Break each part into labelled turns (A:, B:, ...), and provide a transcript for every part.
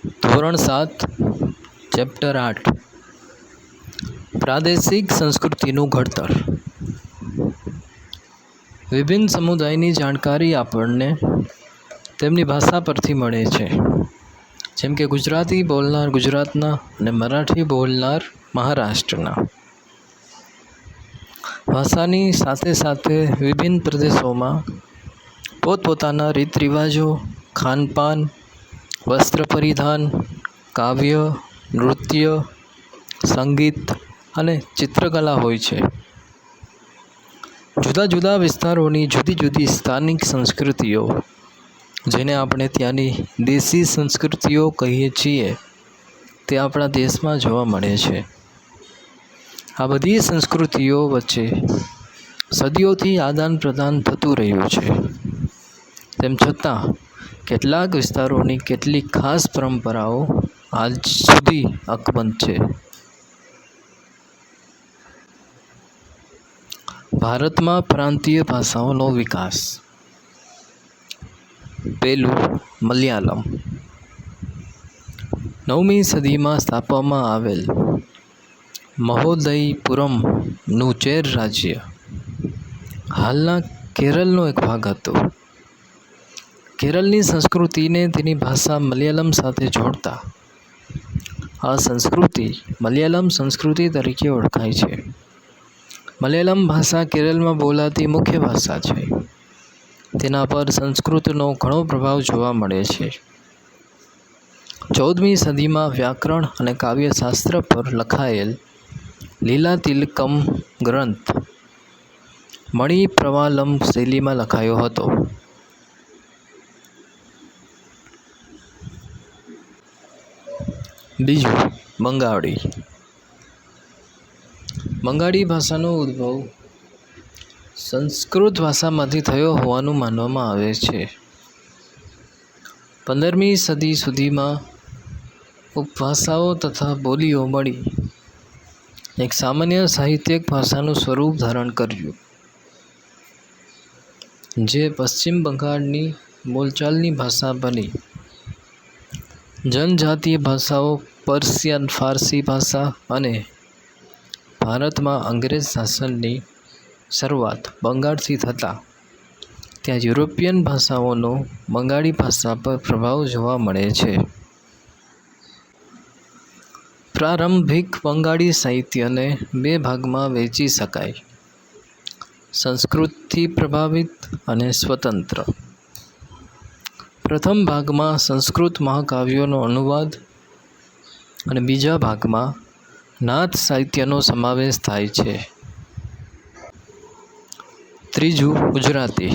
A: ધોરણ 7 ચેપ્ટર 8 પ્રાદેશિક સંસ્કૃતિનું ઘડતર. વિભિન્ન સમુદાયની જાણકારી આપણને તેમની ભાષા પરથી મળે છે. જેમ કે ગુજરાતી બોલનાર ગુજરાતના અને મરાઠી બોલનાર મહારાષ્ટ્રના. ભાષાની સાથે સાથે વિભિન્ન પ્રદેશોમાં પોતપોતાના રીત રિવાજો, ખાનપાન, વસ્ત્ર પરિધાન, કાવ્ય, નૃત્ય, સંગીત અને ચિત્રકલા હોય છે. જુદા જુદા વિસ્તારોની જુદી જુદી સ્થાનિક સંસ્કૃતિઓ, જેને આપણે ત્યાંની દેશી સંસ્કૃતિઓ કહીએ છીએ, તે આપણા દેશમાં જોવા મળે છે. આ બધી સંસ્કૃતિઓ વચ્ચે સદીઓથી આદાન પ્રદાન થતું રહ્યું છે. તેમ છતાં કેટલાક વિસ્તારોની કેટલીક ખાસ પરંપરાઓ આજ સુધી અકબંધ છે. ભારતમાં પ્રાંતીય ભાષાઓનો વિકાસ. પહેલું, મલયાલમ. 9મી સદીમાં સ્થાપવામાં આવેલ મહોદયપુરમનું ચેર રાજ્ય હાલના કેરળનો એક ભાગ હતો. કેરળની સંસ્કૃતિને તેની ભાષા મલયાલમ સાથે જોડતા આ સંસ્કૃતિ મલયાલમ સંસ્કૃતિ તરીકે ઓળખાય છે. મલયાલમ ભાષા કેરળમાં બોલાતી મુખ્ય ભાષા છે. તેના પર સંસ્કૃતનો ઘણો પ્રભાવ જોવા મળે છે. 14મી સદીમાં વ્યાકરણ અને કાવ્યશાસ્ત્ર પર લખાયેલ લીલાતિલકમ ગ્રંથ મણિપ્રવાલમ શૈલીમાં લખાયો હતો. બીજું, બંગાળી. બંગાળી ભાષાનો ઉદ્ભવ સંસ્કૃત ભાષામાંથી થયો હોવાનું માનવામાં આવે છે. 15મી સદી સુધીમાં ઉપભાષાઓ તથા બોલીઓ મળી એક સામાન્ય સાહિત્યિક ભાષાનું સ્વરૂપ ધારણ કર્યું, જે પશ્ચિમ બંગાળની બોલચાલની ભાષા બની. જનજાતીય ભાષાઓ પર્શિયન ફારસી ભાષા અને ભારતમાં અંગ્રેજ શાસનની શરૂઆત બંગાળથી થતાં ત્યાં યુરોપિયન ભાષાઓનો બંગાળી ભાષા પર પ્રભાવ જોવા મળે છે. પ્રારંભિક બંગાળી સાહિત્યને 2 ભાગમાં વહેંચી શકાય: સંસ્કૃતથી પ્રભાવિત અને સ્વતંત્ર. પ્રથમ ભાગમાં સંસ્કૃત મહાકાવ્યોનો અનુવાદ અને બીજા ભાગમાં નાથ સાહિત્યનો સમાવેશ થાય છે. ત્રીજું, ગુજરાતી.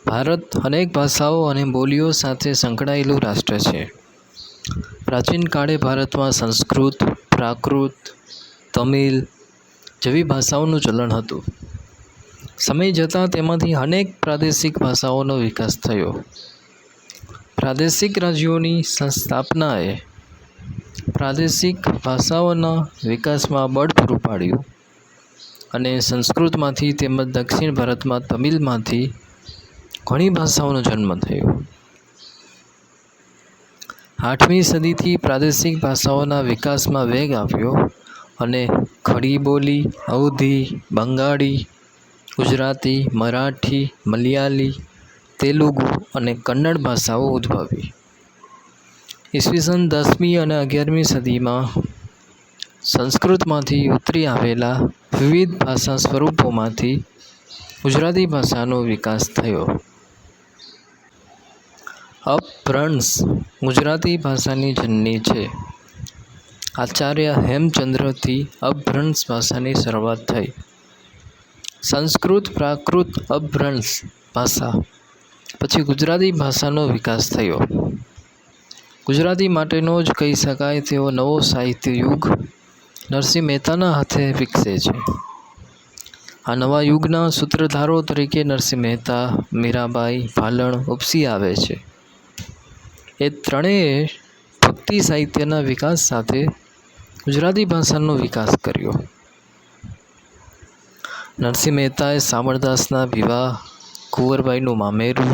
A: ભારત અનેક ભાષાઓ અને બોલીઓ સાથે સંકળાયેલું રાષ્ટ્ર છે. પ્રાચીન કાળે ભારતમાં સંસ્કૃત, પ્રાકૃત, તમિલ જેવી ભાષાઓનું ચલણ હતું. સમય જતાં તેમાંથી અનેક પ્રાદેશિક ભાષાઓનો વિકાસ થયો. પ્રાદેશિક રાજ્યોની સ્થાપનાએ પ્રાદેશિક ભાષાઓના વિકાસમાં બળ પૂરું પાડ્યું અને સંસ્કૃતમાંથી તેમજ દક્ષિણ ભારતમાં તમિલમાંથી ઘણી ભાષાઓનો જન્મ થયો. 8મી સદીથી પ્રાદેશિક ભાષાઓના વિકાસમાં વેગ આવ્યો અને ખડી બોલી, અવધી, બંગાળી, ગુજરાતી, મરાઠી, મલયાલી, તેલુગુ અને કન્નડ ભાષાઓ ઉદ્ભવી. ઈસવીસન 10મી અને 11મી સદીમાં સંસ્કૃતમાંથી ઉતરી આવેલા વિવિધ ભાષા સ્વરૂપોમાંથી ગુજરાતી ભાષાનો વિકાસ થયો. અપભ્રંશ ગુજરાતી ભાષાની જનની છે. આચાર્ય હેમચંદ્રથી અપભ્રંશ ભાષાની શરૂઆત થઈ. સંસ્કૃત, પ્રાકૃત, અપભ્રંશ ભાષા પછી ગુજરાતી ભાષાનો વિકાસ થયો. ગુજરાતી માટેનો જ કહી શકાય તેવો નવો સાહિત્ય યુગ નરસિંહ મહેતાના હાથે વિકસે છે. આ નવા યુગના સૂત્રધારો તરીકે નરસિંહ મહેતા, મીરાબાઈ, ભાલણ ઉપસી આવે છે. એ ત્રણેય ભક્તિ સાહિત્યના વિકાસ સાથે ગુજરાતી ભાષાનો વિકાસ કર્યો. નરસિંહ મહેતાએ શામળદાસના વિવાહ, કુંવરબાઈનું મામેરું,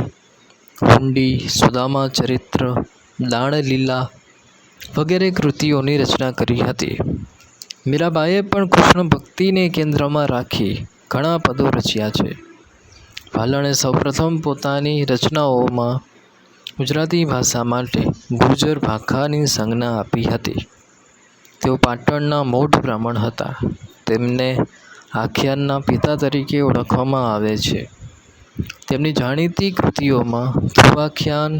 A: હુંડી, સુદામા ચરિત્ર, દાણલીલા વગેરે કૃતિઓની રચના કરી હતી. મીરાબાઈએ પણ કૃષ્ણ ભક્તિને કેન્દ્રમાં રાખી ઘણા પદો રચ્યા છે. ભાલણે સૌપ્રથમ પોતાની રચનાઓમાં ગુજરાતી ભાષા માટે ગુર્જર ભાખાની સંજ્ઞા આપી હતી. તેઓ પાટણના મોઢ બ્રાહ્મણ હતા. તેમને આખ્યાનના પિતા તરીકે ઓળખવામાં આવે છે. તેમની જાણીતી કૃતિઓમાં ધ્રુવાખ્યાન,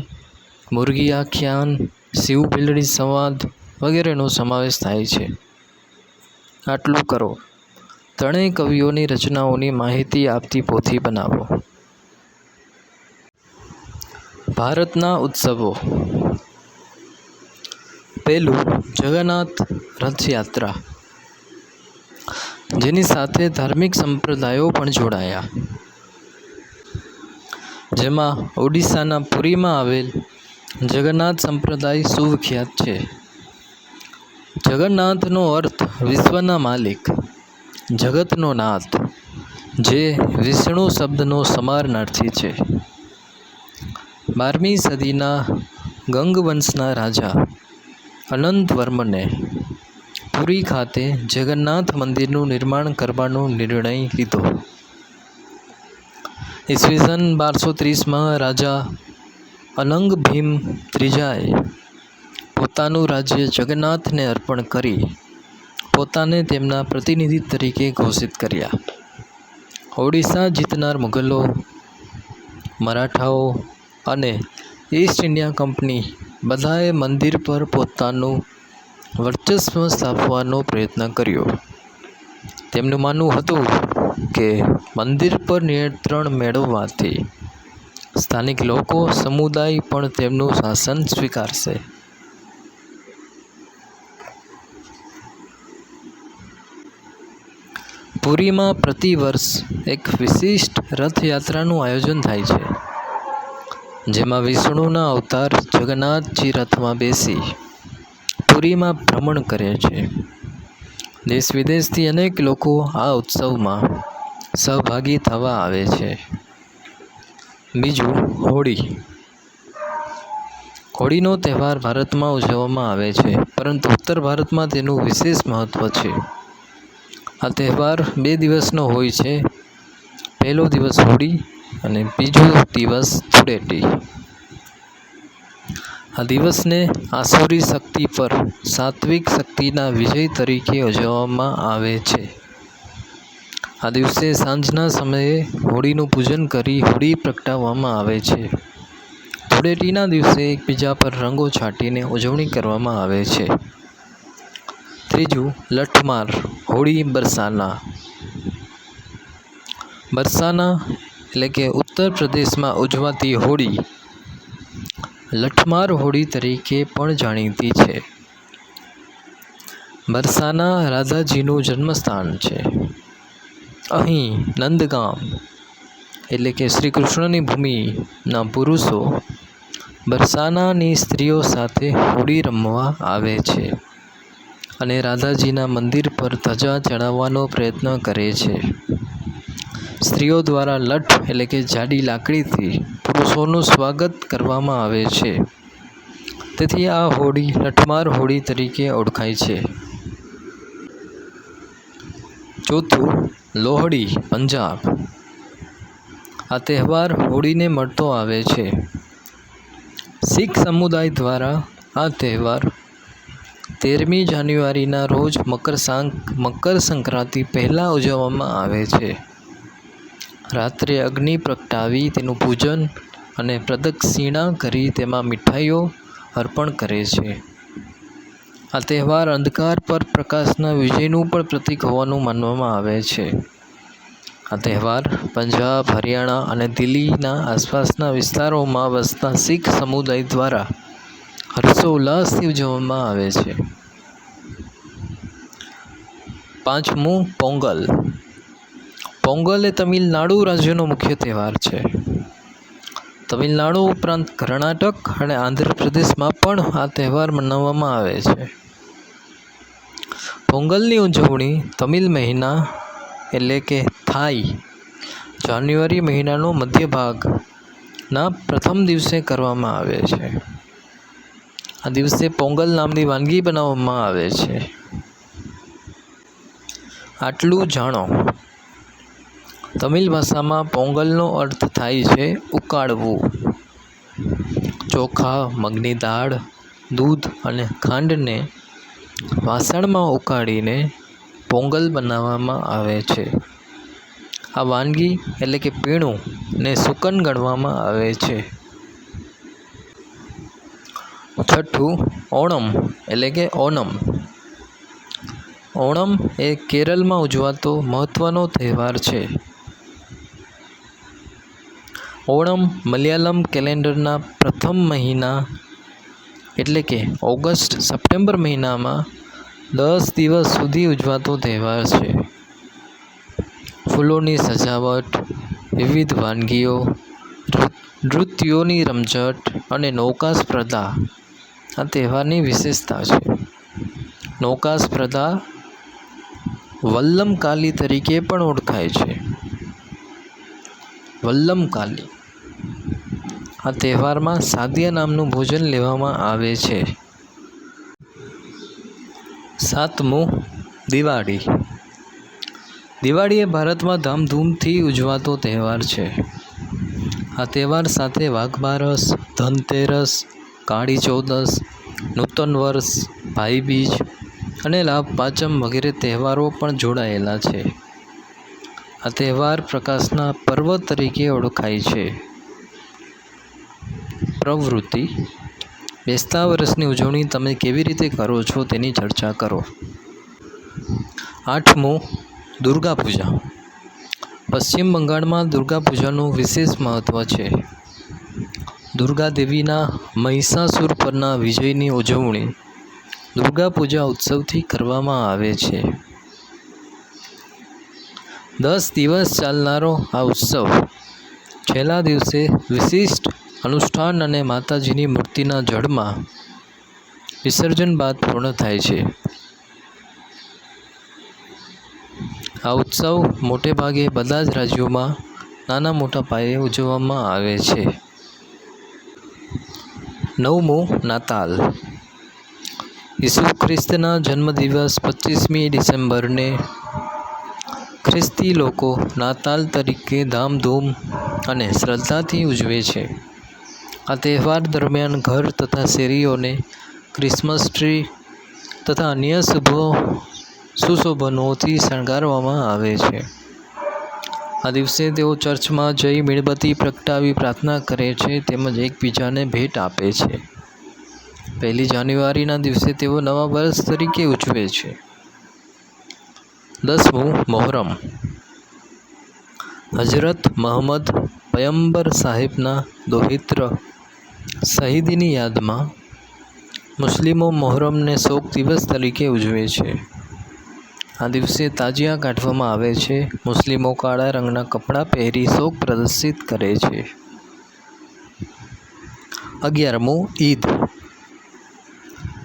A: મુરગી આખ્યાન, શિવ ભીલડી સંવાદ વગેરેનો સમાવેશ થાય છે. આટલું કરો, ત્રણેય કવિઓની રચનાઓની માહિતી આપતી પોથી બનાવો. ભારતના ઉત્સવો. પહેલું, જગન્નાથ રથયાત્રા, જેની સાથે ધાર્મિક સંપ્રદાયો પણ જોડાયા. જેમાં ઓડિશાના પુરીમાં આવેલ જગન્નાથ સંપ્રદાય સુવિખ્યાત છે. જગન્નાથનો અર્થ વિશ્વના માલિક, જગતનો નાથ, જે વિષ્ણુ શબ્દનો સમાનાર્થી છે. 12મી સદીના ગંગવંશના રાજા અનંતવર્મને પુરી ખાતે જગન્નાથ મંદિરનું નિર્માણ કરવાનો નિર્ણય લીધો. ઈસવીસન 1230માં રાજા અનંગ ભીમ ત્રીજાએ પોતાનું રાજ્ય જગન્નાથને અર્પણ કરી પોતાને તેમના પ્રતિનિધિ તરીકે ઘોષિત કર્યા. ઓડિશા જીતનાર મુગલો, મરાઠાઓ અને ઈસ્ટ ઇન્ડિયા કંપની બધાએ મંદિર પર પોતાનું વર્ચસ્વ સ્થાપવાનો પ્રયત્ન કર્યો. તેમનું માનવું હતું કે મંદિર પર નિયંત્રણ મેળવવાથી સ્થાનિક લોકો સમુદાય પણ તેમનું શાસન સ્વીકારશે. પુરીમાં પ્રતિવર્ષ એક વિશિષ્ટ રથયાત્રાનું આયોજન થાય છે, જેમાં વિષ્ણુના અવતાર જગન્નાથજી રથમાં બેસી પુરીમાં ભ્રમણ કરે છે. દેશ વિદેશથી અનેક લોકો આ ઉત્સવમાં સહભાગી થવા આવે છે. બીજું, હોળી. હોળીનો તહેવાર ભારતમાં ઉજવવામાં આવે છે, પરંતુ ઉત્તર ભારતમાં તેનું વિશેષ મહત્ત્વ છે. આ તહેવાર 2 દિવસનો હોય છે. પહેલો દિવસ હોળી અને બીજો દિવસ ધૂળેટી. આ દિવસને આસુરી શક્તિ પર સાત્વિક શક્તિના વિજય તરીકે ઉજવવામાં આવે છે. આ દિવસે સાંજના સમયે હોળીનું પૂજન કરી હોળી પ્રગટાવવામાં આવે છે. ધૂળેટીના દિવસે એકબીજા પર રંગો છાંટીને ઉજવણી કરવામાં આવે છે. ત્રીજું, લઠમાર હોળી બરસાના. બરસાના એટલે કે ઉત્તર પ્રદેશમાં ઉજવાતી હોળી લઠમાર હોળી તરીકે પણ જાણીતી છે. બરસાના રાધાજીનું જન્મસ્થાન છે. અહીં નંદગામ એટલે કે શ્રી કૃષ્ણની ભૂમિના પુરુષો બરસાનાની સ્ત્રીઓ સાથે હોળી રમવા આવે છે અને રાધાજીના મંદિર પર ધજા ચડાવવાનો પ્રયત્ન કરે છે. સ્ત્રીઓ દ્વારા લઠ એટલે કે જાડી લાકડીથી પુરુષોનું સ્વાગત કરવામાં આવે છે. તેથી આ હોળી લઠમાર હોળી તરીકે ઓળખાય છે. ચોથું, લોહડી પંજાબ. આ તહેવાર હોળીને મળતો આવે છે. શીખ સમુદાય દ્વારા આ તહેવાર 13મી જાન્યુઆરીના રોજ મકર સંક્રાંતિ પહેલાં ઉજવવામાં આવે છે. રાત્રે અગ્નિ પ્રગટાવી તેનું પૂજન અને પ્રદક્ષિણા કરી તેમાં મીઠાઈઓ અર્પણ કરે છે. આ તહેવાર અંધકાર પર પ્રકાશના વિજયનું પણ પ્રતીક હોવાનું માનવામાં આવે છે. આ તહેવાર પંજાબ, હરિયાણા અને દિલ્હીના આસપાસના વિસ્તારોમાં વસતા શીખ સમુદાય દ્વારા હર્ષોલ્લાસથી ઉજવવામાં આવે છે. પાંચમું, પોંગલ. પોંગલ એ તમિલનાડુ રાજ્યનો મુખ્ય તહેવાર છે. તમિલનાડુ ઉપરાંત કર્ણાટક અને આંધ્રપ્રદેશમાં પણ આ તહેવાર મનાવવામાં આવે છે. પોંગલની ઉજવણી તમિલ મહિના એટલે કે થાઈ જાન્યુઆરી મહિનાનો મધ્ય ભાગના પ્રથમ દિવસે કરવામાં આવે છે. આ દિવસે પોંગલ નામની વાનગી બનાવવામાં આવે છે. આટલું જાણો. તમિલ ભાષામાં પોંગલનો અર્થ થાય છે ઉકાળવું. ચોખા, મગની દાળ, દૂધ અને ખાંડને વાસણમાં ઉકાળીને પોંગલ બનાવવામાં આવે છે. આ વાનગી એટલે કે પીણું ને સુકન ગણવામાં આવે છે. છઠ્ઠું, ઓણમ એટલે કે ઓનમ. ઓણમ એ કેરળમાં ઉજવાતો મહત્ત્વનો તહેવાર છે. ઓણમ મલયાલમ કેલેન્ડરના પ્રથમ મહિના એટલે કે ઓગસ્ટ-સપ્ટેમ્બર મહિનામાં 10 દિવસ સુધી ઉજવાતો તહેવાર છે. ફૂલોની સજાવટ, વિવિધ વાનગીઓ, નૃત્યોની રમઝટ અને નૌકા સ્પર્ધા આ તહેવારની વિશેષતા છે. નૌકા સ્પર્ધા વલ્લમકાલી તરીકે પણ ઓળખાય છે. વલ્લમકાલી. આ તહેવારમાં સાદિયા નામનું ભોજન લેવામાં આવે છે. સાતમું, દિવાળી. દિવાળી એ ભારતમાં ધામધૂમથી ઉજવાતો તહેવાર છે. આ તહેવાર સાથે વાઘબારસ, ધનતેરસ, કાળી ચૌદસ, નૂતન વર્ષ, ભાઈબીજ અને લાભ પાંચમ વગેરે તહેવારો પણ જોડાયેલા છે. આ તહેવાર પ્રકાશના પર્વ તરીકે ઓળખાય છે. પ્રવૃત્તિ. બેસતા વર્ષની ઉજવણી તમે કેવી રીતે કરો છો તેની ચર્ચા કરો. આઠમું, દુર્ગા પૂજા. પશ્ચિમ બંગાળમાં દુર્ગા પૂજાનું વિશેષ મહત્ત્વ છે. દુર્ગા દેવીના મહિષાસુર પરના વિજયની ઉજવણી દુર્ગા પૂજા ઉત્સવથી કરવામાં આવે છે. 10 દિવસ ચાલનારો આ ઉત્સવ છેલ્લા દિવસે વિશિષ્ટ અનુષ્ઠાન અને માતાજીની મૂર્તિના જળમાં વિસર્જન બાદ પૂર્ણ થાય છે. આ ઉત્સવ મોટે ભાગે બધા જ રાજ્યોમાં નાના મોટા પાયે ઉજવવામાં આવે છે. નવમું, નાતાલ. ઈસુ ખ્રિસ્તના જન્મદિવસ 25મી ડિસેમ્બરને ખ્રિસ્તી લોકો નાતાલ તરીકે ધામધૂમ અને શ્રદ્ધાથી ઉજવે છે. આ તહેવાર દરમિયાન ઘર તથા શેરીઓને ક્રિસમસ ટ્રી તથા અન્ય સુશોભનોથી શણગારવામાં આવે છે. આ દિવસે તેઓ ચર્ચમાં જઈ મીણબત્તી પ્રગટાવી પ્રાર્થના કરે છે તેમજ એકબીજાને ભેટ આપે છે. 1 જાન્યુઆરીના દિવસે તેઓ નવા વર્ષ તરીકે ઉજવે છે. 10મું, મોહરમ. હજરત મહમ્મદ પયંબર સાહેબના દોહિત્ર શહીદીની યાદમાં મુસ્લિમો મોહરમને શોક દિવસ તરીકે ઉજવે છે. આ દિવસે તાજિયા કાઢવામાં આવે છે. મુસ્લિમો કાળા રંગના કપડાં પહેરી શોક પ્રદર્શિત કરે છે. 11મું, ઈદ.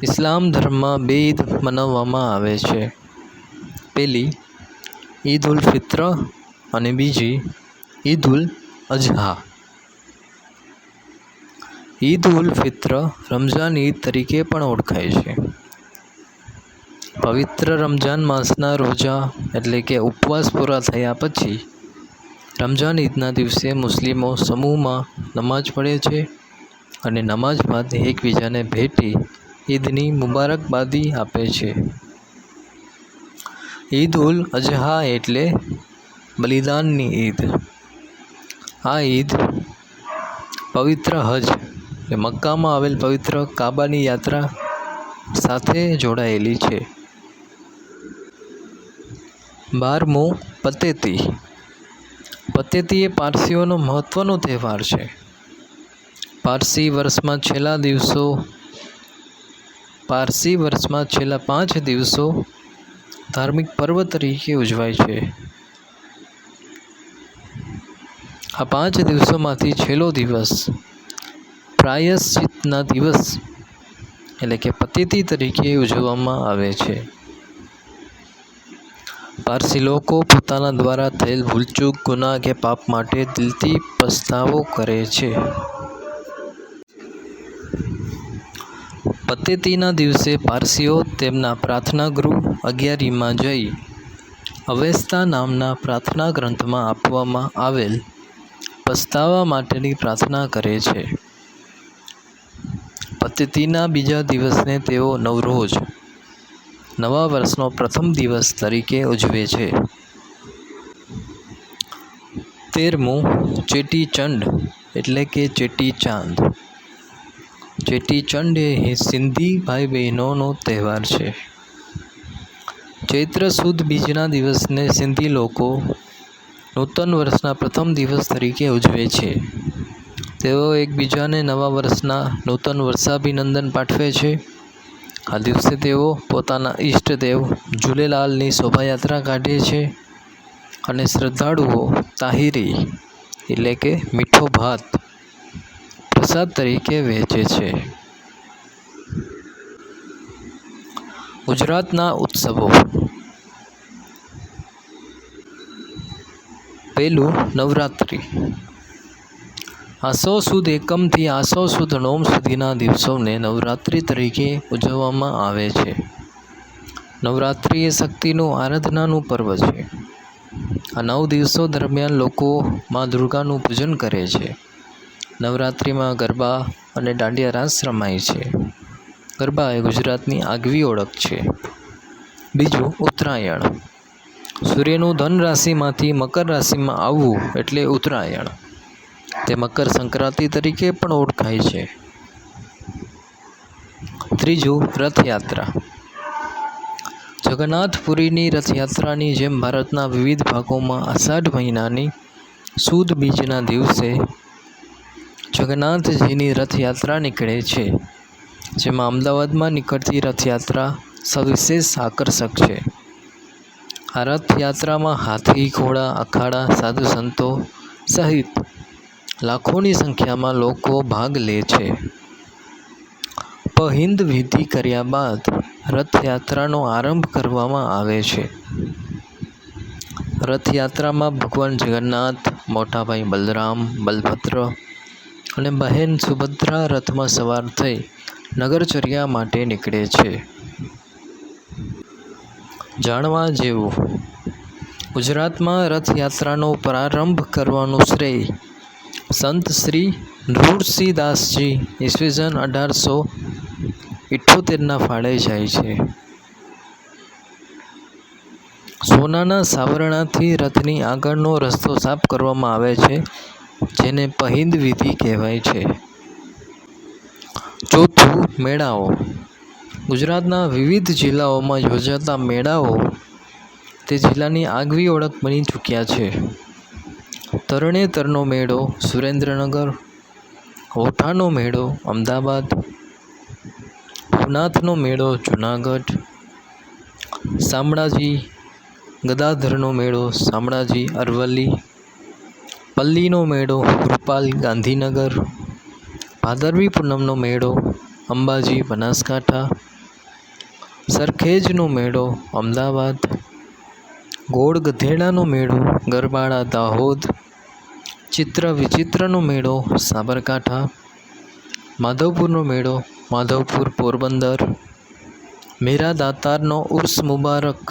A: ઇસ્લામ ધર્મમાં 2 ઈદ મનાવવામાં આવે છે. પહેલી ઈદ ઉલ ફિત્ર અને બીજી ઈદ ઉલ અઝહા. ઈદ ઉલ ફિત્ર રમઝાન ઈદ તરીકે પણ ઓળખાય છે. પવિત્ર રમઝાન માસના રોજા એટલે કે ઉપવાસ પૂરા થયા પછી રમઝાન ઈદના દિવસે મુસ્લિમો સમૂહમાં નમાઝ પઢે છે અને નમાઝ બાદ એકબીજાને ભેટી ઈદની મુબારકબાદી આપે છે. ઈદ ઉલ અઝહા એટલે બલિદાનની ઈદ. આ ઈદ પવિત્ર હજ એટલે મક્કામાં આવેલ પવિત્ર કાબાની યાત્રા સાથે જોડાયેલી છે. 12મું, પતેતી. પતેતી એ પારસીઓનો મહત્ત્વનો તહેવાર છે. પારસી વર્ષમાં છેલ્લા 5 દિવસો ધાર્મિક પર્વ તરીકે ઉજવાય છે. આ 5 દિવસોમાંથી છેલ્લો દિવસ પ્રાયશ્ચિતના દિવસ એટલે કે પતેતી તરીકે ઉજવવામાં આવે છે. પારસી લોકો પોતાના દ્વારા થયેલ ભૂલચૂક, ગુનાહ કે પાપ માટે દિલથી પસ્તાવો કરે છે. પતેતીના દિવસે પારસીઓ તેમના પ્રાર્થના ગૃહ અગિયારીમાં જઈ અવેસ્તા નામના પ્રાર્થના ગ્રંથમાં આપવામાં આવેલ પસ્તાવા માટેની પ્રાર્થના કરે છે. પતેતીના બીજા દિવસને તેઓ નવરોઝ, નવા વર્ષનો પ્રથમ દિવસ તરીકે ઉજવે છે. 13મું ચેટીચંડ એટલે કે ચેટીચાંદ. ચેટીચંડ એ સિંધી ભાઈ બહેનોનો તહેવાર છે. ચૈત્ર સુદ બીજના દિવસને સિંધી લોકો નૂતન વર્ષના પ્રથમ દિવસ તરીકે ઉજવે છે. તેઓ એકબીજાને નવા વર્ષના નૂતન વર્ષાભિનંદન પાઠવે છે. આ દિવસે તેઓ પોતાના ઈષ્ટદેવ ઝૂલેલાલની શોભાયાત્રા કાઢે છે અને શ્રદ્ધાળુઓ તાહિરી એટલે કે મીઠો ભાત પ્રસાદ તરીકે વહેંચે છે. ગુજરાતના ઉત્સવો. પહેલું નવરાત્રિ. આસો સુદ એકમથી આસો સુદ નોમ સુધીના દિવસોને નવરાત્રિ તરીકે ઉજવવામાં આવે છે. નવરાત્રિ એ શક્તિનું આરાધનાનું પર્વ છે. આ 9 દિવસો દરમિયાન લોકો મા દુર્ગાનું પૂજન કરે છે. નવરાત્રિમાં ગરબા અને દાંડિયા રાસ રમાય છે. ગરબા એ ગુજરાતની આગવી ઓળખ છે. બીજું ઉત્તરાયણ. સૂર્યનું ધન રાશિમાંથી મકર રાશિમાં આવવું એટલે ઉત્તરાયણ. તે મકર સંક્રાંતિ તરીકે પણ ઓળખાય છે. ત્રીજું રથયાત્રા. જગન્નાથપુરીની રથયાત્રાની જેમ ભારતના વિવિધ ભાગોમાં અષાઢ મહિનાની સુદ બીજના દિવસે જગન્નાથજીની રથયાત્રા નીકળે છે. જેમાં અમદાવાદમાં નીકળતી રથયાત્રા સવિશેષ આકર્ષક છે. આ રથયાત્રામાં હાથી, ઘોડા, અખાડા, સાધુ સંતો સહિત લાખોની સંખ્યામાં લોકો ભાગ લે છે. પહિંદ વિધિ કર્યા બાદ રથયાત્રાનો આરંભ કરવામાં આવે છે. રથયાત્રામાં ભગવાન જગન્નાથ, મોટા ભાઈ બલરામ, બલભદ્ર અને બહેન સુભદ્રા રથમાં સવાર થઈ નગરચર્યા માટે નીકળે છે. જાણવા જેવું. ગુજરાતમાં રથયાત્રાનો પ્રારંભ કરવાનું શ્રેય સંત શ્રી નૃસિંહદાસજી ઈસવીસન 1878ના ફાળે જાય છે. સોનાના સાવરણાથી રથની આગળનો રસ્તો સાફ કરવામાં આવે છે, જેને પહિંદ વિધિ કહેવાય છે. ચોથું મેળાઓ. ગુજરાતના વિવિધ જિલ્લાઓમાં યોજાતા મેળાઓ તે જિલ્લાની આગવી ઓળખ બની ચૂક્યા છે. તરણેતરનો મેળો સુરેન્દ્રનગર, ઓઠાનો મેળો અમદાવાદ, ભવનાથનો મેળો જૂનાગઢ, શામળાજી ગદાધરનો મેળો શામળાજી અરવલ્લી, પલ્લીનો મેળો રૂપાલ ગાંધીનગર, ભાદરવી પૂનમનો મેળો અંબાજી બનાસકાંઠા, સરખેજનો મેળો અમદાવાદ, ગોળ ગધેડાનો મેળો ગરબાડા દાહોદ, ચિત્ર વિચિત્રનો મેળો સાબરકાંઠા, માધવપુરનો મેળો માધવપુર પોરબંદર, મીરા દાતારનો ઉર્સ મુબારક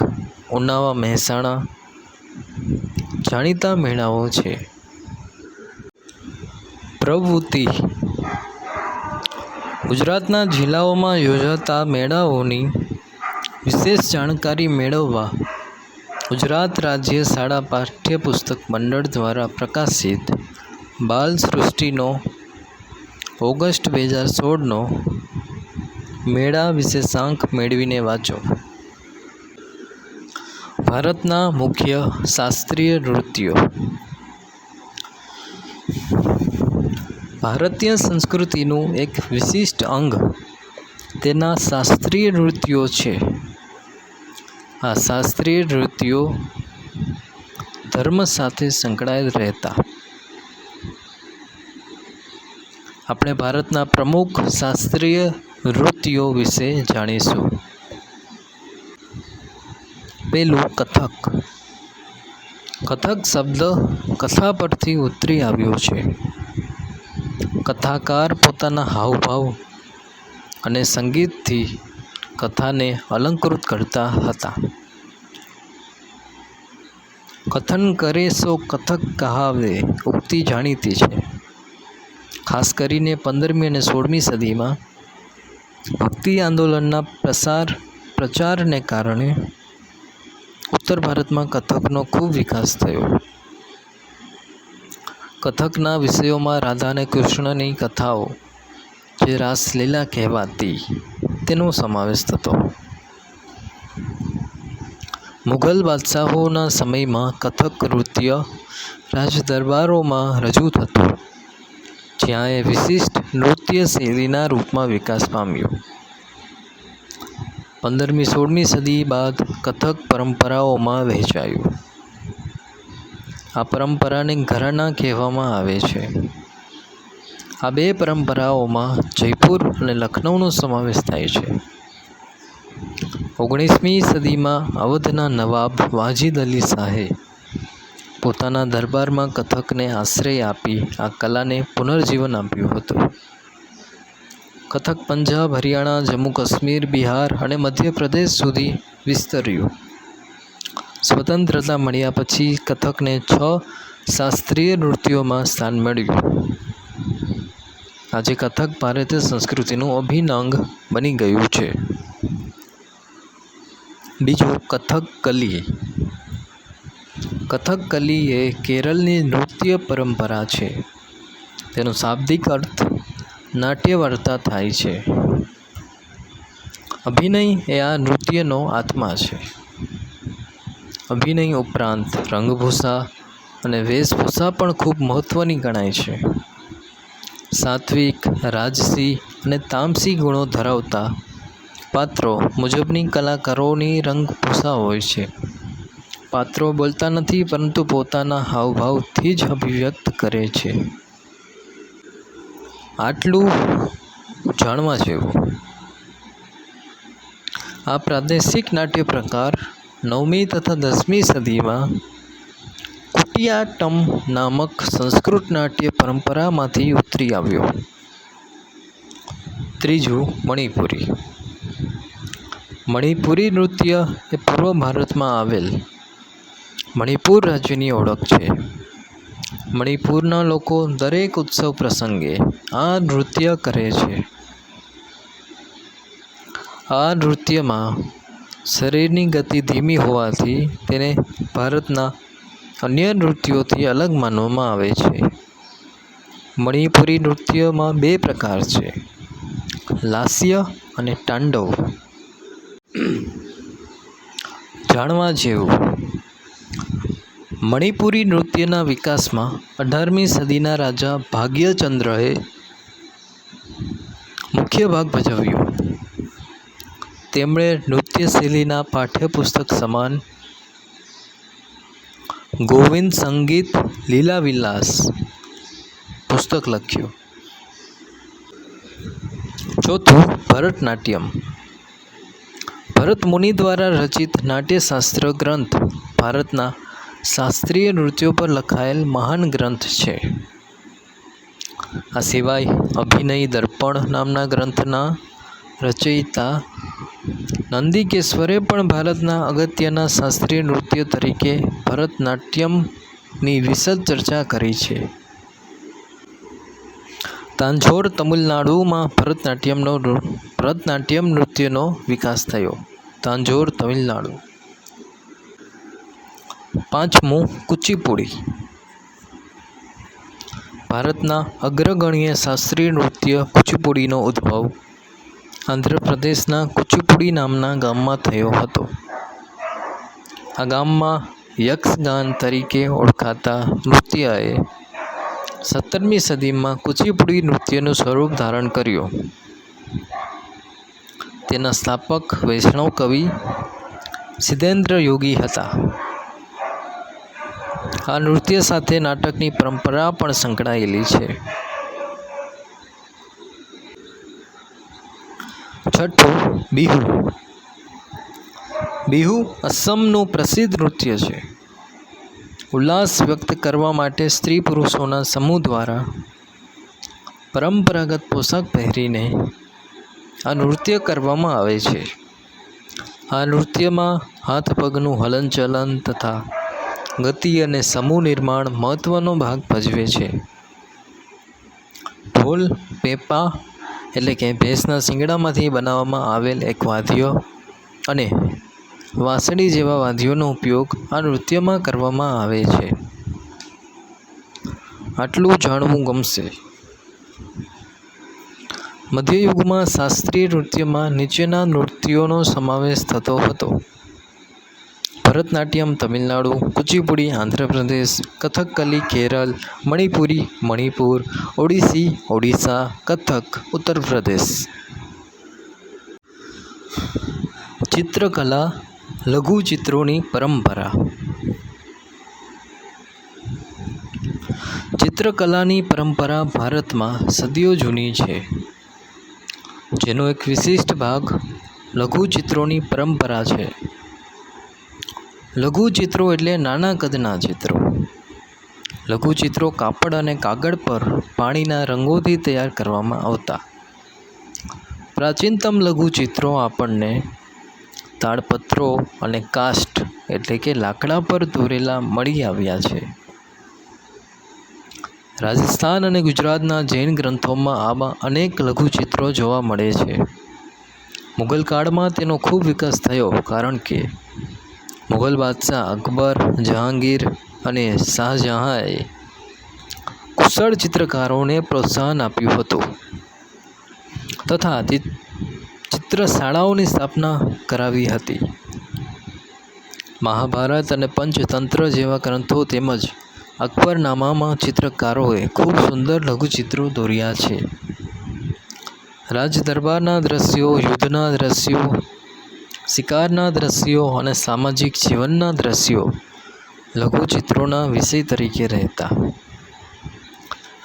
A: ઉનાવા મહેસાણા જાણીતા મેળાઓ છે. પ્રવૃત્તિ. ગુજરાતના જિલ્લાઓમાં યોજાતા મેળાઓની વિશેષ જાણકારી મેળવવા ગુજરાત રાજ્ય શાળા પાઠ્યપુસ્તક મંડળ દ્વારા પ્રકાશિત બાલ સૃષ્ટિનો ઓગસ્ટ 2016નો મેળા વિશેષાંક મેળવીને વાંચો. ભારતના મુખ્ય શાસ્ત્રીય નૃત્યો. ભારતીય સંસ્કૃતિનું એક વિશિષ્ટ અંગ તેના શાસ્ત્રીય નૃત્યો છે. આ શાસ્ત્રીય નૃત્યો ધર્મ સાથે સંકળાયેલ રહેતા. આપણે ભારતના પ્રમુખ શાસ્ત્રીય નૃત્યો વિશે જાણીશું. પહેલું કથક. કથક શબ્દ કથા પરથી ઉતરી આવ્યો છે. કથાકાર પોતાના હાવભાવ અને સંગીતથી કથાને અલંકૃત કરતા હતા. કથન કરે સો કથક કહાવે ઉક્તિ જાણીતી છે. ખાસ કરીને 15મી અને 16મી સદીમાં ભક્તિ આંદોલનના પ્રચારને કારણે ઉત્તર ભારતમાં કથકનો ખૂબ વિકાસ થયો. કથકના વિષયોમાં રાધા અને કૃષ્ણની કથાઓ, જે રાસલીલા કહેવાતી, તેનો સમાવેશ થતો. મુઘલ બાદશાહોના સમયમાં કથક નૃત્ય રાજદરબારોમાં રજૂ થતું, જ્યાં એ વિશિષ્ટ નૃત્ય શૈલીના રૂપમાં વિકાસ પામ્યો. 15મી 16મી સદી બાદ કથક પરંપરાઓમાં વહેંચાયું. આ પરંપરાને ઘરાના કહેવામાં આવે છે. આ બે પરંપરાઓમાં જયપુર અને લખનૌનો સમાવેશ થાય છે. 19મી સદીમાં અવધના નવાબ વાજિદ અલી શાહે પોતાના દરબારમાં કથકને આશ્રય આપી આ કલાને પુનર્જીવન આપ્યું હતું. કથક પંજાબ, હરિયાણા, જમ્મુ કાશ્મીર, બિહાર અને મધ્યપ્રદેશ સુધી વિસ્તર્યું. સ્વતંત્રતા મળ્યા પછી કથકને 6 શાસ્ત્રીય નૃત્યોમાં સ્થાન મળ્યું. આજે કથક ભારતીય સંસ્કૃતિનું અભિન્ન અંગ બની ગયું છે. બીજું, કથકલી. કથકલી એ કેરળની નૃત્ય પરંપરા છે. તેનો શાબ્દિક અર્થ નાટ્ય વાર્તા થાય છે. અભિનય એ આ નૃત્યનો આત્મા છે. અભિનય ઉપરાંત રંગભૂષા અને વેશભૂષા પણ ખૂબ મહત્ત્વની ગણાય છે. સાત્વિક, રાજસી અને તામસી ગુણો ધરાવતા પાત્રો મુજબની કલાકારોની રંગભૂષા હોય છે. પાત્રો બોલતા નથી, પરંતુ પોતાના હાવભાવથી જ અભિવ્યક્ત કરે છે. આટલું જાણવા જેવું. આ પ્રાદેશિક નાટ્ય પ્રકાર 9મી તથા 10મી સદીમાં કુટિયાટ્ટમ નામક સંસ્કૃત નાટ્ય પરંપરામાંથી ઉતરી આવ્યો. ત્રીજું, મણિપુરી. મણિપુરી નૃત્ય એ પૂર્વ ભારતમાં આવેલ મણિપુર રાજ્યની ઓળખ છે. મણિપુરના લોકો દરેક ઉત્સવ પ્રસંગે આ નૃત્ય કરે છે. આ નૃત્યમાં શરીરની ગતિ ધીમી હોવાથી તેને ભારતના અન્ય નૃત્યોથી અલગ માનવામાં આવે છે. મણિપુરી નૃત્યમાં 2 પ્રકાર છે, લાસ્ય અને તાંડવ. જાણવા જેવું. મણિપુરી નૃત્યના વિકાસમાં 18મી સદીના રાજા ભાગ્યચંદ્રએ મુખ્ય ભાગ ભજવ્યો. તેમણે નૃત્યશૈલીના પાઠ્યપુસ્તક સમાન ગોવિંદ સંગીત લીલાવિલાસ પુસ્તક લખ્યું. ચોથું, ભરતનાટ્યમ. ભરત મુનિ દ્વારા રચિત નાટ્યશાસ્ત્ર ગ્રંથ ભારતના શાસ્ત્રીય નૃત્યો પર લખાયેલ મહાન ગ્રંથ છે. આ સિવાય અભિનય દર્પણ નામના ગ્રંથના રચયિતા નંદિકેશ્વરે પણ ભારતના અગત્યના શાસ્ત્રીય નૃત્ય તરીકે ભરતનાટ્યમની વિશદ ચર્ચા કરી છે. તાંજોર તમિલનાડુમાં ભરતનાટ્યમ નૃત્યનો વિકાસ થયો. તાંજોર, તમિલનાડુ. પાંચમું, કુચીપુડી. ભારતના અગ્રગણ્ય શાસ્ત્રીય નૃત્ય કુચીપુડીનો ઉદ્ભવ આંધ્રપ્રદેશના કુચીપુડી નામના ગામમાં થયો હતો. આ ગામમાં યક્ષગાન તરીકે ઓળખાતા નૃત્યએ 17મી સદીમાં કુચીપુડી નૃત્યનું સ્વરૂપ ધારણ કર્યું. તેના સ્થાપક વૈષ્ણવ કવિ સિદ્ધેન્દ્ર યોગી હતા. આ નૃત્ય સાથે નાટકની પરંપરા પણ સંકળાયેલી છે. છઠ્ઠું, બિહુ. બિહુ અસમનું પ્રસિદ્ધ નૃત્ય છે. ઉલ્લાસ વ્યક્ત કરવા માટે સ્ત્રી પુરુષોના સમૂહ દ્વારા પરંપરાગત પોશાક પહેરીને આ નૃત્ય કરવામાં આવે છે. આ નૃત્યમાં હાથ પગનું હલનચલન તથા ગતિ અને સમૂહ નિર્માણ મહત્ત્વનો ભાગ ભજવે છે. ઢોલ, પેપા એટલે કે ભેંસના શિંગડામાંથી બનાવવામાં આવેલ એક વાદ્ય અને વાંસળી જેવા વાદ્યોનો ઉપયોગ આ નૃત્યમાં કરવામાં આવે છે. આટલું જાણવું ગમશે. મધ્યયુગમાં શાસ્ત્રીય નૃત્યમાં નીચેના નૃત્યોનો સમાવેશ થતો હતો: ભરતનાટ્યમ તમિલનાડુ, કુચીપુડી આંધ્રપ્રદેશ, કથકલી કેરળ, મણિપુરી મણિપુર, ઓડિસી ઓડિશા, કથક ઉત્તર પ્રદેશ. ચિત્રકલા લઘુચિત્રોની પરંપરા. ચિત્રકલાની પરંપરા ભારતમાં સદીઓ જૂની છે, જેનો એક વિશિષ્ટ ભાગ લઘુચિત્રોની પરંપરા છે. લઘુચિત્રો એટલે નાના કદના ચિત્રો. લઘુચિત્રો કાપડ અને કાગળ પર પાણીના રંગોથી તૈયાર કરવામાં આવતા. પ્રાચીનતમ લઘુચિત્રો આપણને તાડપત્રો અને કાષ્ઠ એટલે કે લાકડા પર દોરેલા મળી આવ્યા છે. રાજસ્થાન અને ગુજરાતના જૈન ગ્રંથોમાં આવા અનેક લઘુચિત્રો જોવા મળે છે. મુગલ કાળમાં તેનો ખૂબ વિકાસ થયો, કારણ કે મુગલ બાદશાહ અકબર, જહાંગીર અને શાહજહાંએ કુશળ ચિત્રકારોને પ્રોત્સાહન આપ્યું હતું તથા ચિત્રશાળાઓની સ્થાપના કરાવી હતી. મહાભારત અને પંચતંત્ર જેવા ગ્રંથો તેમજ અકબરનામામાં ચિત્રકારોએ ખૂબ સુંદર લઘુચિત્રો દોર્યા છે. રાજદરબારના દ્રશ્યો, યુદ્ધના દ્રશ્યો, શિકારના દ્રશ્યો અને સામાજિક જીવનના દ્રશ્યો લઘુચિત્રોના વિષય તરીકે રહેતા.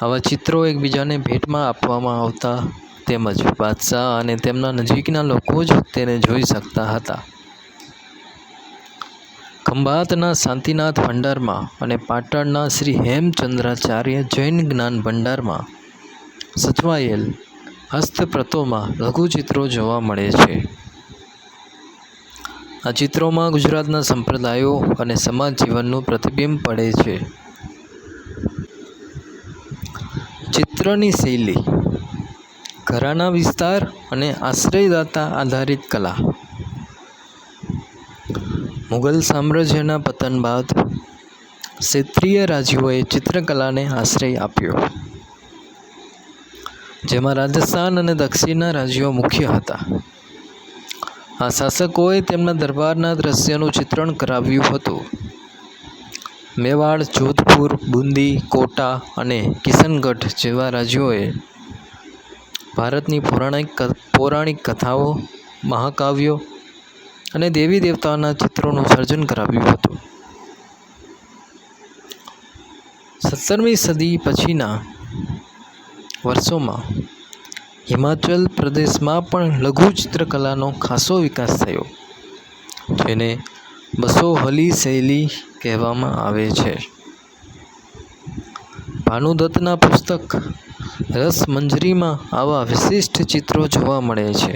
A: આવા ચિત્રો એકબીજાને ભેટમાં આપવામાં આવતા, તેમજ બાદશાહ અને તેમના નજીકના લોકો જ તેને જોઈ શકતા હતા. ખંભાતના શાંતિનાથ ભંડારમાં અને પાટણના શ્રી હેમચંદ્રાચાર્ય જૈન જ્ઞાન ભંડારમાં સચવાયેલ હસ્તપ્રતોમાં લઘુચિત્રો જોવા મળે છે. આ ચિત્રોમાં ગુજરાતના સંપ્રદાયો અને સમાજ જીવનનું પ્રતિબિંબ પડે છે. ચિત્રની શૈલી. ઘરાના વિસ્તાર અને આશ્રયદાતા આધારિત કલા. મુગલ સામ્રાજ્યના પતન બાદ ક્ષત્રિય રાજ્યોએ ચિત્રકલાને આશ્રય આપ્યો, જેમાં રાજસ્થાન અને દક્ષિણના રાજ્યો મુખ્ય હતા. આ શાસકોએ તેમના દરબારના દ્રશ્યનું ચિત્રણ કરાવ્યું હતું. મેવાડ, જોધપુર, બુંદી, કોટા અને કિશનગઢ જેવા રાજ્યોએ ભારતની પૌરાણિક કથાઓ, મહાકાવ્યો અને દેવી દેવતાઓના ચિત્રોનું સર્જન કરાવ્યું હતું. 17મી સદી પછીના વર્ષોમાં હિમાચલ પ્રદેશમાં પણ લઘુ ચિત્રકલાનો ખાસો વિકાસ થયો, જેને બસોહલી શૈલી કહેવામાં આવે છે. ભાનુદત્તના પુસ્તક રસમંજરીમાં આવા વિશિષ્ટ ચિત્રો જોવા મળે છે.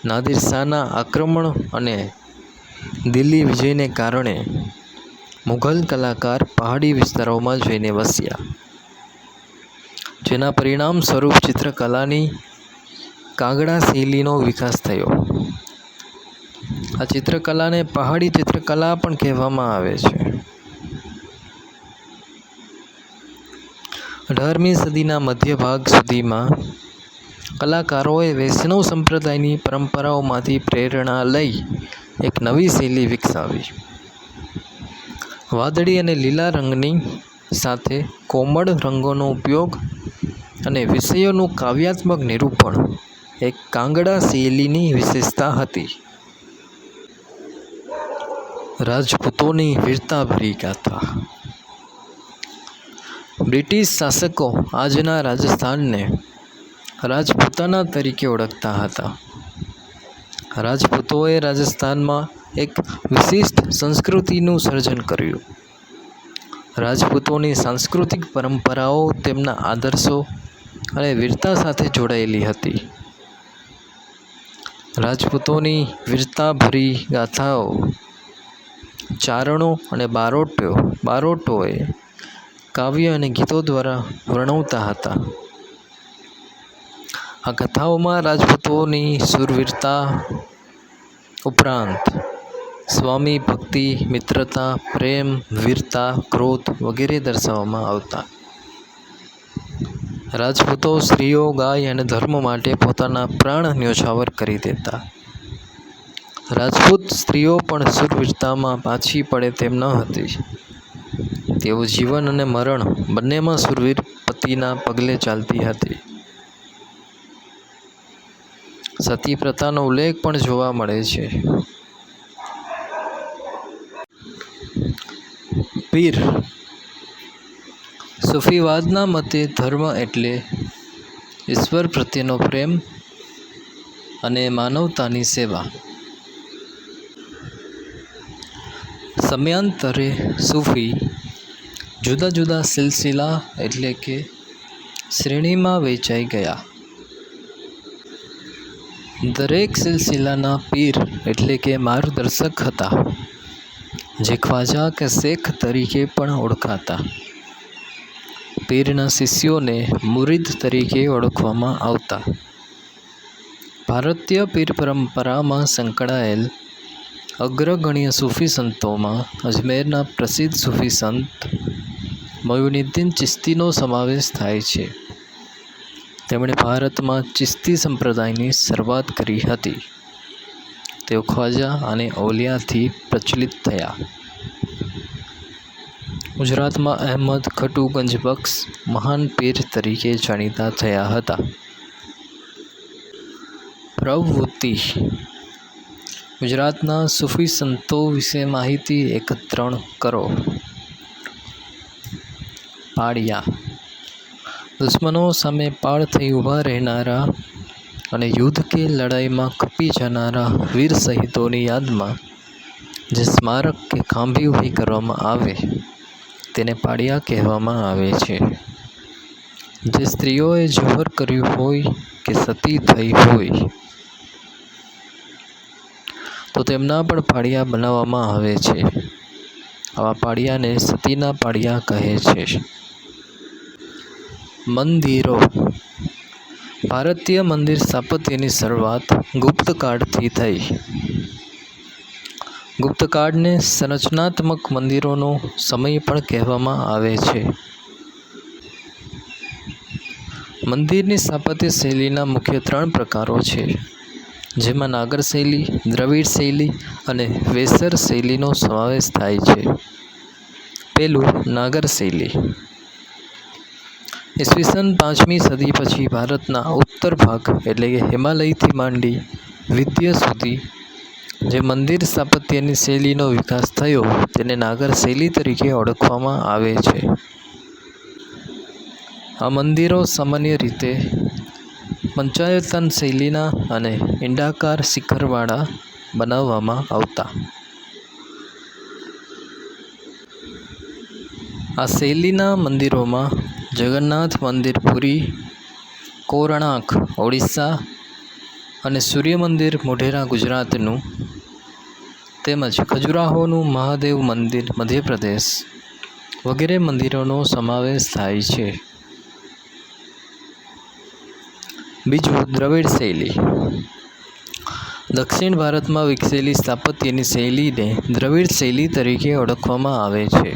A: નાદિર શાહના આક્રમણ અને દિલ્હી વિજયને કારણે મુઘલ કલાકાર પહાડી વિસ્તારોમાં જઈને વસ્યા, જેના પરિણામ સ્વરૂપ ચિત્રકલાની કાગડા શૈલીનો વિકાસ થયો. આ ચિત્રકલાને પહાડી ચિત્રકલા પણ કહેવામાં આવે છે. 18મી સદીના મધ્ય ભાગ સુધીમાં કલાકારોએ વૈષ્ણવ સંપ્રદાયની પરંપરાઓમાંથી પ્રેરણા લઈ એક નવી શૈલી વિકસાવી. વાદળી અને લીલા રંગની સાથે કોમળ રંગોનો ઉપયોગ અને વિષયોનું કાવ્યાત્મક નિરૂપણ એક કાંગડા શૈલીની વિશેષતા હતી. રાજપૂતોની વીરતાભરી ગાથા. બ્રિટિશ શાસકો આજના રાજસ્થાનને રાજપૂતાના તરીકે ઓળખતા હતા. રાજપૂતોએ રાજસ્થાનમાં એક વિશિષ્ટ સંસ્કૃતિનું સર્જન કર્યું. રાજપૂતોની સાંસ્કૃતિક પરંપરાઓ તેમના આદર્શો અને વીરતા સાથે જોડાયેલી હતી. રાજપૂતોની વીરતાભરી ગાથાઓ ચારણો અને બારોટોએ કાવ્ય અને ગીતો દ્વારા વર્ણવતા હતા. આ કથાઓમાં રાજપૂતોની શૂરવીરતા ઉપરાંત સ્વામી ભક્તિ, મિત્રતા, પ્રેમ, વીરતા, ક્રોધ વગેરે દર્શાવવામાં આવતા. રાજપૂતો સ્ત્રીઓ, ગાય અને ધર્મ માટે પોતાના પ્રાણ ન્યોછાવર કરી દેતા. રાજપૂત સ્ત્રીઓ પણ શૂરવીરતામાં પાછી પડે તેમ ન હતી. તેઓ જીવન અને મરણ બંનેમાં શૂરવીર પતિના પગલે ચાલતી હતી. સતી પ્રથાનો ઉલ્લેખ પણ જોવા મળે છે. પીર. સૂફીવાદના મતે ધર્મ એટલે ઈશ્વર પ્રત્યેનો પ્રેમ અને માનવતાની સેવા. સમયાંતરે સૂફી જુદા જુદા સિલસિલા એટલે કે શ્રેણીમાં વહેંચાઈ ગયા. દરેક સિલસિલાના પીર એટલે કે માર્ગદર્શક હતા, જે ખ્વાજા કે શેખ તરીકે પણ ઓળખાતા. પીરના શિષ્યોને મુરીદ તરીકે ઓળખવામાં આવતા. ભારતીય પીર પરંપરામાં સંકળાયેલ અગ્રગણ્ય સૂફી સંતોમાં અજમેરના પ્રસિદ્ધ સૂફી સંત મોઇનુદ્દીન ચિશ્તીનો સમાવેશ થાય છે. તેમણે ભારતમાં ચિશ્તી સંપ્રદાયની શરૂઆત કરી હતી. તેઓ ખ્વાજા અને ઔલિયાથી પ્રચલિત થયા. ગુજરાતમાં અહેમદ ખટુગંજબક્ષ મહાન પીર તરીકે જાણીતા થયા હતા. પ્રવૃત્તિ. ગુજરાતના સૂફી સંતો વિશે માહિતી એકત્રણ કરો. પાળિયા. દુશ્મનો સામે પાળ થઈ ઊભા રહેનારા અને યુદ્ધ કે લડાઈમાં ખપી જનારા વીર શહીદોની યાદમાં જે સ્મારક કે ખાંભી ઊભી કરવામાં આવે તેને પાળિયા કહેવામાં આવે છે. જે સ્ત્રીઓએ જોહર કર્યું હોય કે સતી થઈ હોય તો તેમના પણ પાળિયા બનાવવામાં આવે છે. આવા પાળિયાને સતીના પાળિયા કહે છે. મંદિરો. ભારતીય મંદિર સ્થાપત્યની શરૂઆત ગુપ્તકાળથી થઈ. ગુપ્તકાળને સંરચનાત્મક મંદિરોનો સમય પણ કહેવામાં આવે છે. મંદિરની સ્થાપત્ય શૈલીના મુખ્ય 3 પ્રકારો છે, જેમાં નાગર શૈલી, દ્રવિડ શૈલી અને વેસર શૈલીનો સમાવેશ થાય છે. પહેલું, નાગર શૈલી. ઈસવીસન 5મી સદી પછી ભારતના ઉત્તર ભાગ એટલે કે હિમાલયથી માંડી વિંધ્ય સુધી જે મંદિર સ્થાપત્યની શૈલીનો વિકાસ થયો તેને નાગર શૈલી તરીકે ઓળખવામાં આવે છે. આ મંદિરો સામાન્ય રીતે પંચાયતન શૈલીના અને ઈંડાકાર શિખરવાળા બનાવવામાં આવતા. આ શૈલીના મંદિરોમાં જગન્નાથ મંદિર પુરી, કોણાર્ક ઓડિશા અને સૂર્ય મંદિર મોઢેરા ગુજરાતનું તેમજ ખજુરાહોનું મહાદેવ મંદિર મધ્યપ્રદેશ વગેરે મંદિરોનો સમાવેશ થાય છે. બીજું, દ્રવિડ શૈલી. દક્ષિણ ભારતમાં વિકસેલી સ્થાપત્યની શૈલીને દ્રવિડ શૈલી તરીકે ઓળખવામાં આવે છે,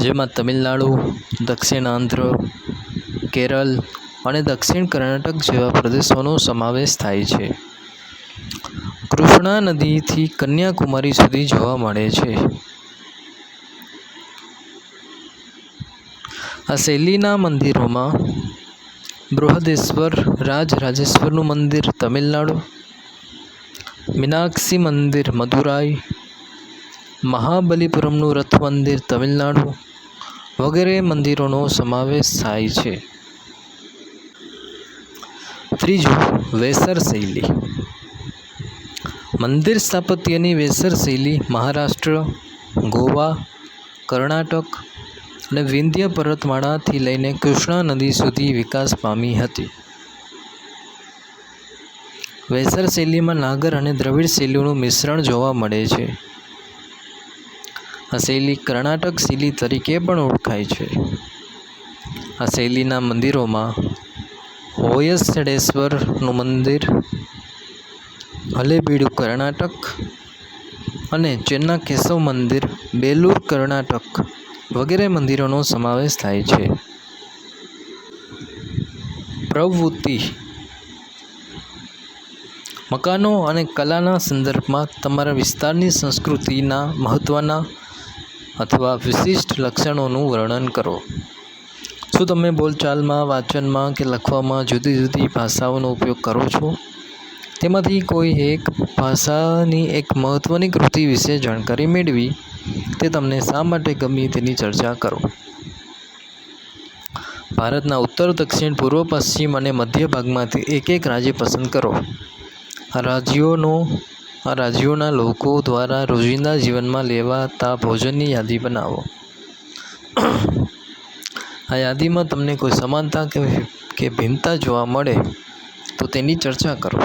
A: જેમાં તમિલનાડુ, દક્ષિણ આંધ્ર, કેરળ અને દક્ષિણ કર્ણાટક જેવા પ્રદેશોનો સમાવેશ થાય છે. કૃષ્ણા નદીથી કન્યાકુમારી સુધી જોવા મળે છે. આ શૈલીના મંદિરોમાં બૃહદેશ્વર રાજરાજેશ્વરનું મંદિર તમિલનાડુ, મીનાક્ષી મંદિર મદુરાઈ, મહાબલીપુરમનું રથ મંદિર તમિલનાડુ વગેરે મંદિરોનો સમાવેશ થાય છે. ત્રીજું, વેસર શૈલી. મંદિર સ્થાપત્યની વેસર શૈલી મહારાષ્ટ્ર, ગોવા, કર્ણાટક અને વિંધ્ય પર્વતમાળાથી લઈને કૃષ્ણા નદી સુધી વિકાસ પામી હતી. વૈસર શૈલીમાં નાગર અને દ્રવિડ શૈલીઓનું મિશ્રણ જોવા મળે છે. આ શૈલી કર્ણાટક શૈલી તરીકે પણ ઓળખાય છે. આ શૈલીના મંદિરોમાં હોયસડેશ્વરનું મંદિર, હલેબીડુ કર્ણાટક અને ચેન્ના કેશવ મંદિર, બેલુર કર્ણાટક વગેરે મંદિરોનો સમાવેશ થાય છે. પ્રવૃત્તિ: મકાનો અને કલાના સંદર્ભમાં તમારા વિસ્તારની સંસ્કૃતિના મહત્ત્વના અથવા વિશિષ્ટ લક્ષણોનું વર્ણન કરો. શું તમે બોલચાલમાં, વાંચનમાં કે લખવામાં જુદી જુદી ભાષાઓનો ઉપયોગ કરો છો? તેમાંથી કોઈ એક ભાષાની એક મહત્ત્વની કૃતિ વિશે જાણકારી મેળવી તે તમને શા માટે ગમી તેની ચર્ચા કરો. ભારતના ઉત્તર, દક્ષિણ, પૂર્વ, પશ્ચિમ અને મધ્ય ભાગમાંથી એક રાજ્ય પસંદ કરો. આ રાજ્યોના લોકો દ્વારા રોજિંદા જીવનમાં લેવાતા ભોજનની યાદી બનાવો. આ યાદીમાં તમને કોઈ સમાનતા કે ભિન્નતા જોવા મળે તો તેની ચર્ચા કરો.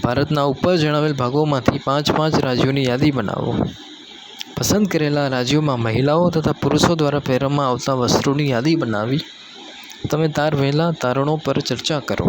A: ભારતના ઉપર જણાવેલ ભાગોમાંથી 5 રાજ્યોની યાદી બનાવો. પસંદ કરેલા રાજ્યોમાં મહિલાઓ તથા પુરુષો દ્વારા પહેરવામાં આવતા વસ્ત્રોની યાદી બનાવી તમે તારવેલા તારણો પર ચર્ચા કરો.